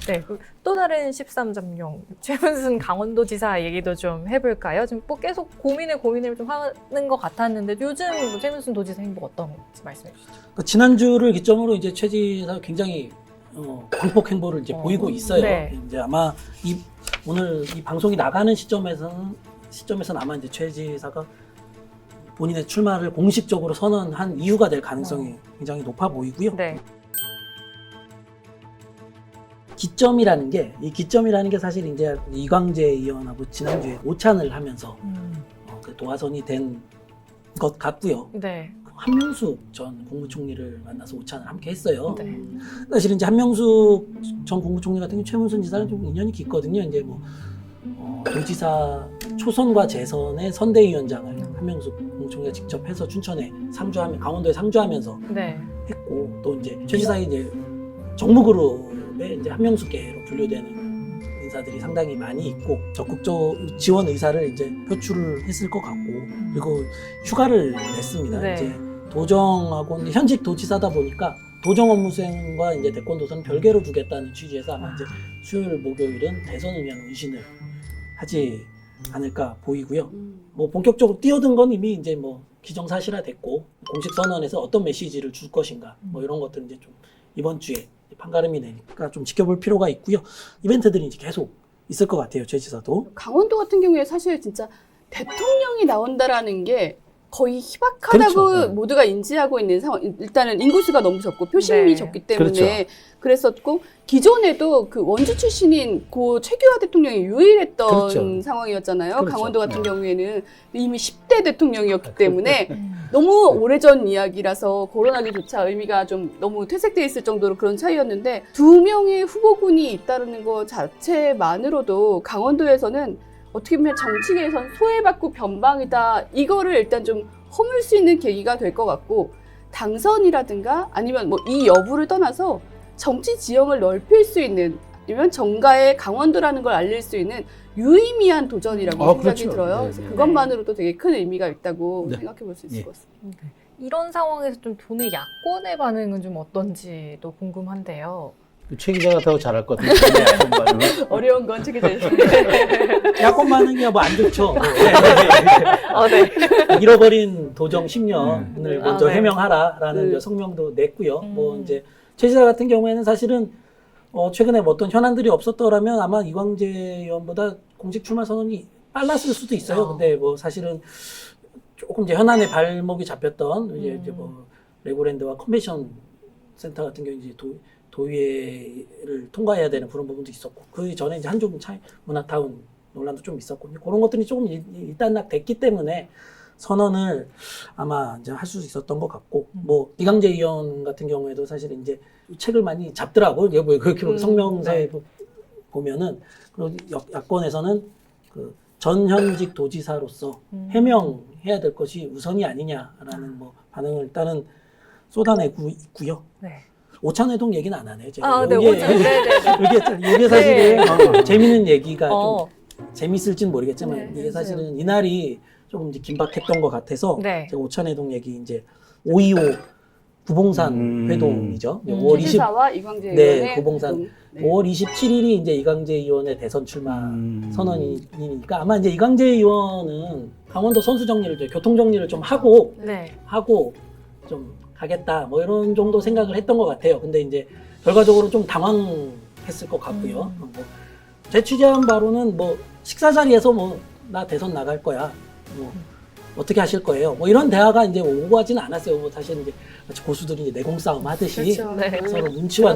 네, 또 다른 13점용 최문순 강원도지사 얘기도 좀 해볼까요? 지금 뭐 계속 고민을 좀 하는 것 같았는데 요즘 뭐 최문순 도지사 행보 어떤지 말씀해 주시죠. 그러니까 지난주를 기점으로 이제 최 지사가 굉장히 광폭 행보를 이제 보이고 있어요. 네. 이제 아마 오늘 이 방송이 나가는 시점에서는 아마 이제 최 지사가 본인의 출마를 공식적으로 선언한 이유가 될 가능성이 굉장히 높아 보이고요. 네. 기점이라는 게 사실 이제 이광재 의원하고 지난주에 오찬을 하면서 그 도화선이 된 것 같고요. 네. 한명숙 전 국무총리를 만나서 오찬을 함께 했어요. 네. 사실 이제 한명숙 전 국무총리 같은 경우 최문순 지사랑 좀 인연이 깊거든요. 이제 뭐 도지사 초선과 재선의 선대위원장을 한명숙 국무총리가 직접 해서 춘천에 강원도에 상주하면서 네. 했고, 또 이제 최 지사의 이제 정무그룹에 이제 한명숙계로 분류되는 인사들이 상당히 많이 있고 적극적 지원 의사를 이제 표출을 했을 것 같고, 그리고 휴가를 냈습니다. 네. 이제 도정하고 현직 도지사다 보니까 도정 업무 수행과 이제 대권 도선은 별개로 두겠다는 취지에서 아마 이제 수요일 목요일은 대선을 위한 의신을 하지 않을까 보이고요. 뭐 본격적으로 뛰어든 건 이미 이제 뭐 기정사실화 됐고, 공식 선언에서 어떤 메시지를 줄 것인가 뭐 이런 것들은 이제 좀 이번 주에 판가름이 되니까 좀 지켜볼 필요가 있고요. 이벤트들이 이제 계속 있을 것 같아요. 최 지사도. 강원도 같은 경우에 사실 진짜 대통령이 나온다라는 게 거의 희박하다고 그렇죠. 모두가 인지하고 있는 상황. 일단은 인구수가 너무 적고 표심이 네. 적기 때문에 그렇죠. 그랬었고, 기존에도 그 원주 출신인 고 최규하 대통령이 유일했던 그렇죠. 상황이었잖아요. 그렇죠. 강원도 같은 네. 경우에는 이미 10대 대통령이었기 때문에 너무 오래전 이야기라서 거론하기조차 의미가 좀 너무 퇴색돼 있을 정도로 그런 차이였는데, 두 명의 후보군이 있다는 것 자체만으로도 강원도에서는 어떻게 보면 정치계에선 소외받고 변방이다, 이거를 일단 좀 허물 수 있는 계기가 될 것 같고, 당선이라든가 아니면 뭐 이 여부를 떠나서 정치 지형을 넓힐 수 있는, 아니면 정가의 강원도라는 걸 알릴 수 있는 유의미한 도전이라고 생각이 그렇죠. 들어요. 네, 그래서 네. 그것만으로도 되게 큰 의미가 있다고 네. 생각해 볼 수 있을 네. 것 같습니다. 이런 상황에서 좀 돈의 야권의 반응은 좀 어떤지도 궁금한데요. 최 기자가 더 잘할 것 같은데. 어려운 건 책이 되죠. 야권 반응이 뭐 안 좋죠. 네. 잃어버린 도정 10년을 먼저 네. 해명하라라는 네. 성명도 냈고요. 뭐 이제 최 지사 같은 경우에는 사실은 최근에 뭐 어떤 현안들이 없었더라면 아마 이광재 의원보다 공식 출마 선언이 빨랐을 수도 있어요. 근데 뭐 사실은 조금 이제 현안에 발목이 잡혔던 이제 뭐 레고랜드와 컨벤션 센터 같은 경우 이제 도의회를 통과해야 되는 그런 부분도 있었고, 그 전에 이제 한중 문화타운 논란도 좀 있었고, 그런 것들이 조금 일단락 됐기 때문에 선언을 아마 이제 할 수 있었던 것 같고, 뭐 이광재 의원 같은 경우에도 사실 이제 책을 많이 잡더라고. 이게 뭐 그렇게 성명서에 보면은, 그리고 야권에서는 그 전현직 도지사로서 해명해야 될 것이 우선이 아니냐라는 뭐 반응을 일단은 쏟아내고 있고요. 네. 오찬회동 얘기는 안 하네요. 제가. 네, 이게, 오찬. 네. 이게 사실은 재밌는 얘기가 좀 네. 재밌을진 모르겠지만, 네, 이게 사실은 이날이 조금 이제 긴박했던 것 같아서 네. 제가 오찬회동 얘기 이제 5.25 구봉산 회동이죠. 5월 20, 최지사와 이광재 네, 의원의 구봉산. 회동. 네. 5월 27일이 이제 이광재 의원의 대선 출마 선언이니까 아마 이제 이광재 의원은 강원도 선수 정리를, 교통 정리를 좀 하고 네. 좀 가겠다 뭐 이런 정도 생각을 했던 것 같아요. 근데 이제 결과적으로 좀 당황했을 것 같고요. 뭐 제 취재한 바로는 뭐 식사 자리에서 뭐 나 대선 나갈 거야, 뭐 어떻게 하실 거예요, 뭐 이런 대화가 이제 오고 하지는 않았어요. 뭐 사실 이제 마치 고수들이 이제 내공 싸움 하듯이 그렇죠. 네. 서로 눈치와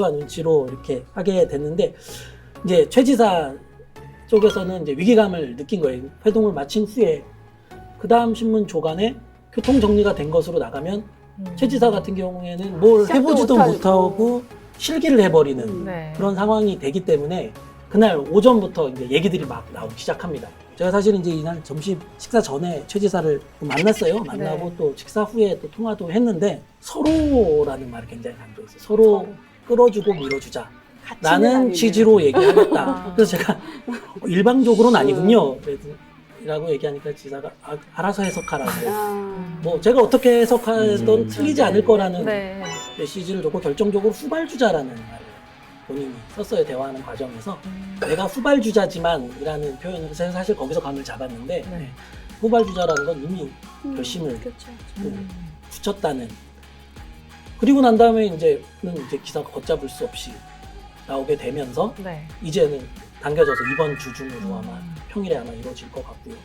눈치로 이렇게 하게 됐는데, 이제 최 지사 쪽에서는 이제 위기감을 느낀 거예요. 회동을 마친 후에 그 다음 신문 조간에 교통 정리가 된 것으로 나가면 최 지사 같은 경우에는 뭘 시작도 해보지도 못하고. 못하고 실기를 해버리는 네. 그런 상황이 되기 때문에 그날 오전부터 이제 얘기들이 막 나오기 시작합니다. 제가 사실 이제 이날 점심 식사 전에 최 지사를 만났어요. 만나고 네. 또 식사 후에 또 통화도 했는데, 서로라는 말을 굉장히 강조했어요. 서로 끌어주고 밀어주자 라는 취지로 얘기하겠다. 그래서 제가 일방적으로는 아니군요 라고 얘기하니까 지사가 알아서 해석하라고. 뭐 제가 어떻게 해석하던 틀리지 않을 거라는 네. 메시지를 줬고, 결정적으로 후발주자라는 말을 본인이 썼어요. 대화하는 과정에서. 내가 후발주자지만이라는 표현으로 제가 사실 거기서 감을 잡았는데 네. 후발주자라는 건 이미 결심을 그렇죠. 굳혔다는. 그리고 난 다음에 이제 기사가 걷잡을 수 없이 나오게 되면서 네. 이제는 당겨져서 이번 주 중으로 아마 평일에 아마 이루어질 것 같고요.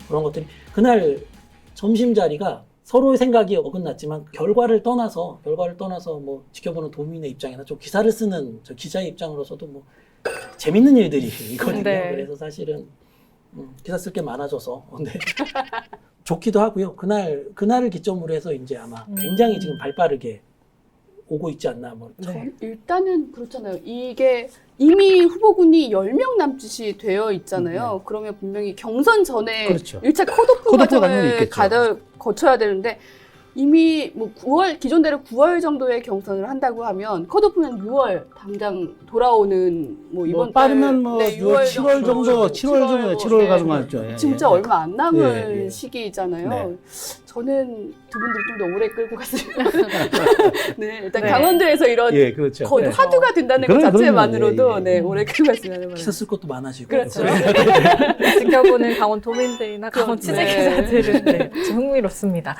그런 것들이 그날 점심 자리가 서로의 생각이 어긋났지만 결과를 떠나서 뭐 지켜보는 도민의 입장이나 좀 기사를 쓰는 저 기자의 입장으로서도 뭐 재밌는 일들이 있거든요. 네. 그래서 사실은 기사 쓸 게 많아져서 네. 좋기도 하고요. 그날을 기점으로 해서 이제 아마 굉장히 지금 발빠르게 오고 있지 않나. 뭐. 네. 일단은 그렇잖아요. 이게 이미 후보군이 10명 남짓이 되어 있잖아요. 그러면 분명히 경선 전에 그렇죠. 1차 컷오프 컷오프 당연히 과정을 있겠죠. 거쳐야 되는데 이미 뭐 9월 기존대로 9월 정도에 경선을 한다고 하면 컷오프는 6월 당장 돌아오는 뭐 이번 뭐 빠르면 뭐 달, 6월 7월 정도 7월 가서 맞죠. 예, 진짜 예. 얼마 안 남은 예, 예. 시기잖아요. 네. 저는 두 분들 좀 더 오래 끌고 갔으면. 네, 일단 네. 강원도에서 이런 예, 그렇죠. 거의 예. 화두가 된다는 것 그럼요, 자체만으로도 그럼요. 예, 예. 네, 오래 끌고 갔으면 하는 기사 바람. 쓸 것도 많아지고. 그렇죠. 지켜보는 강원 도민들이나 강원 취재 네. 기자들은 네, 좀 흥미롭습니다.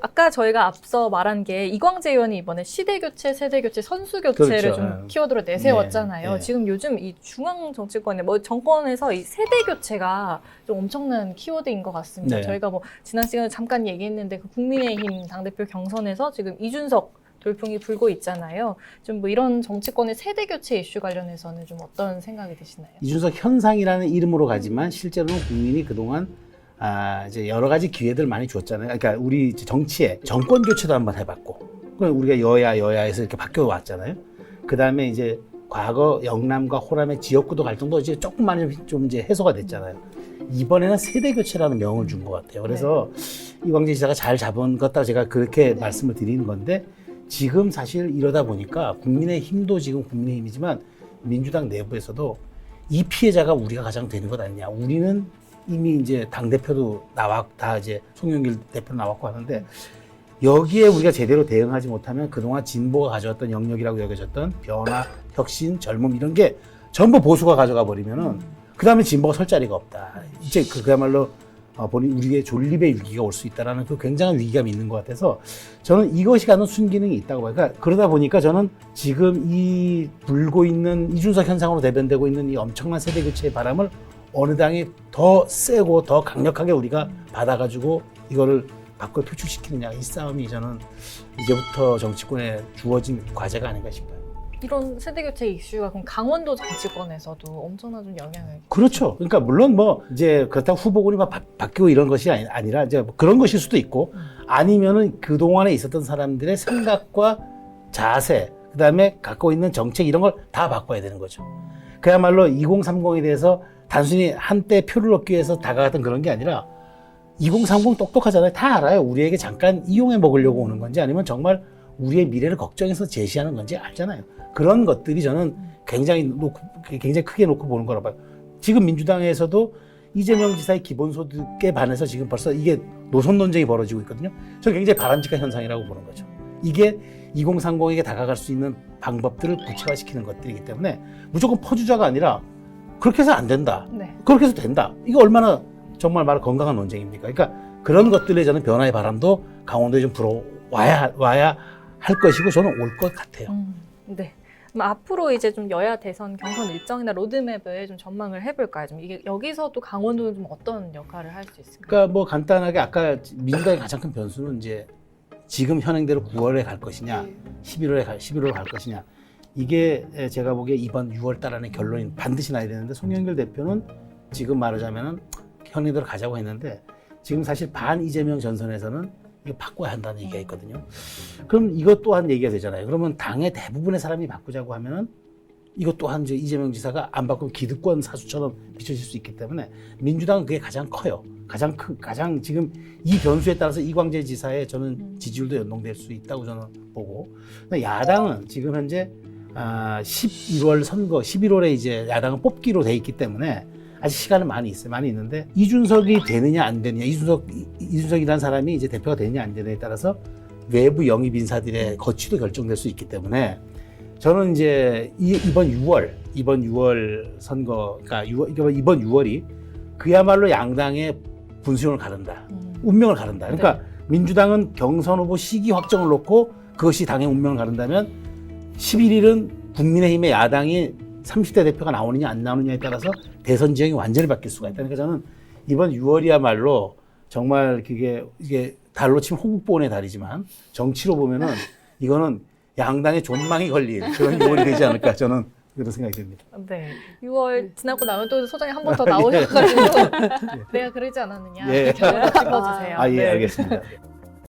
아까 저희가 앞서 말한 게 이광재 의원이 이번에 시대 교체, 세대 교체, 선수 교체를 그렇죠. 좀 키워드로 내세웠잖아요. 네, 네. 지금 요즘 이 중앙 정치권에 뭐 정권에서 이 세대 교체가 좀 엄청난 키워드인 것 같습니다. 네. 저희가 뭐 지난 시간에 잠깐 얘기했는데 그 국민의힘 당대표 경선에서 지금 이준석 돌풍이 불고 있잖아요. 좀 뭐 이런 정치권의 세대 교체 이슈 관련해서는 좀 어떤 생각이 드시나요? 이준석 현상이라는 이름으로 가지만 실제로는 국민이 그동안 이제 여러 가지 기회들 많이 줬잖아요. 그러니까 우리 이제 정치에 정권 교체도 한번 해봤고, 그럼 우리가 여야에서 이렇게 바뀌어 왔잖아요. 그 다음에 이제 과거 영남과 호남의 지역구도 갈등도 이제 조금 많이 좀 이제 해소가 됐잖아요. 이번에는 세대 교체라는 명을 준 것 같아요. 그래서 이광재 지사가 잘 잡은 것 같다고 제가 그렇게 말씀을 드리는 건데, 지금 사실 이러다 보니까 국민의힘도 지금 국민의힘이지만 민주당 내부에서도 이 피해자가 우리가 가장 되는 것 아니냐. 우리는 이미 이제 당대표도 다 이제 송영길 대표 나왔고 하는데, 여기에 우리가 제대로 대응하지 못하면 그동안 진보가 가져왔던 영역이라고 여겨졌던 변화, 혁신, 젊음 이런 게 전부 보수가 가져가 버리면은 그 다음에 진보가 설 자리가 없다. 이제 그야말로 우리의 존립의 위기가 올 수 있다라는 그 굉장한 위기감이 있는 것 같아서 저는 이것이 갖는 순기능이 있다고 봐요. 그러니까 그러다 보니까 저는 지금 이 불고 있는 이준석 현상으로 대변되고 있는 이 엄청난 세대 교체의 바람을 어느 당이 더 세고 더 강력하게 우리가 받아가지고 이거를 밖으로 표출시키느냐, 이 싸움이 저는 이제부터 정치권에 주어진 과제가 아닌가 싶어요. 이런 세대 교체 이슈가 그럼 강원도 정치권에서도 엄청난 좀 영향을. 그렇죠. 그러니까 물론 뭐 이제 그렇다고 후보군이 막 바뀌고 이런 것이 아니라 이제 뭐 그런 것일 수도 있고, 아니면은 그 동안에 있었던 사람들의 생각과 자세, 그 다음에 갖고 있는 정책 이런 걸 다 바꿔야 되는 거죠. 그야말로 2030에 대해서 단순히 한때 표를 얻기 위해서 다가갔던 그런 게 아니라 2030 똑똑하잖아요. 다 알아요. 우리에게 잠깐 이용해 먹으려고 오는 건지 아니면 정말 우리의 미래를 걱정해서 제시하는 건지 알잖아요. 그런 것들이 저는 굉장히 크게 놓고 보는 거라 봐요. 지금 민주당에서도 이재명 지사의 기본소득에 반해서 지금 벌써 이게 노선 논쟁이 벌어지고 있거든요. 저는 굉장히 바람직한 현상이라고 보는 거죠. 이게 2030에게 다가갈 수 있는 방법들을 구체화시키는 것들이기 때문에 무조건 퍼주자가 아니라 그렇게 해서 안 된다. 네. 그렇게 해서 된다. 이거 얼마나 정말 말 건강한 논쟁입니까? 그러니까 그런 것들에 저는 변화의 바람도 강원도에 좀 불어와야 할 것이고 저는 올 것 같아요. 네. 그럼 앞으로 이제 좀 여야 대선 경선 일정이나 로드맵을 좀 전망을 해볼까요? 좀 이게 여기서도 강원도는 좀 어떤 역할을 할 수 있을까요? 그러니까 뭐 간단하게 아까 민주당의 가장 큰 변수는 이제 지금 현행대로 9월에 갈 것이냐, 11월에 갈 것이냐. 이게 제가 보기에 이번 6월 달 안에 결론이 반드시 나야 되는데, 송영길 대표는 지금 말하자면은 현행대로 가자고 했는데 지금 사실 반 이재명 전선에서는 이거 바꿔야 한다는 얘기가 있거든요. 그럼 이것 또한 얘기가 되잖아요. 그러면 당의 대부분의 사람이 바꾸자고 하면은 이것 또한 이제 이재명 지사가 안 바꾸면 기득권 사수처럼 비춰질 수 있기 때문에 민주당은 그게 가장 커요. 가장 지금 이 변수에 따라서 이광재 지사의 저는 지지율도 연동될 수 있다고 저는 보고, 야당은 지금 현재 11월 선거, 11월에 이제 야당은 뽑기로 돼 있기 때문에 아직 시간은 많이 있어요. 많이 있는데 이준석이 되느냐 안 되느냐, 이준석이라는 사람이 이제 대표가 되느냐 안 되느냐에 따라서 외부 영입 인사들의 거취도 결정될 수 있기 때문에 저는 이제 이번 6월 선거, 그러니까 이번 6월이 그야말로 양당의 분수령을 가른다. 운명을 가른다. 그러니까 민주당은 경선 후보 시기 확정을 놓고 그것이 당의 운명을 가른다면 11일은 국민의힘의 야당이 30대 대표가 나오느냐 안 나오느냐에 따라서 대선 지형이 완전히 바뀔 수가 있다. 그러니까 저는 이번 6월이야말로 정말 이게 달로 치면 호국보훈의 달이지만 정치로 보면은 이거는 양당의 존망이 걸린 그런 6월이 되지 않을까 저는 그런 생각이 듭니다. 네. 6월 지나고 나면 또 소장이 한 번 더 나오셔가지고 내가 그러지 않았느냐 예. 이렇게 짚어주세요. 아, 예, 네. 알겠습니다.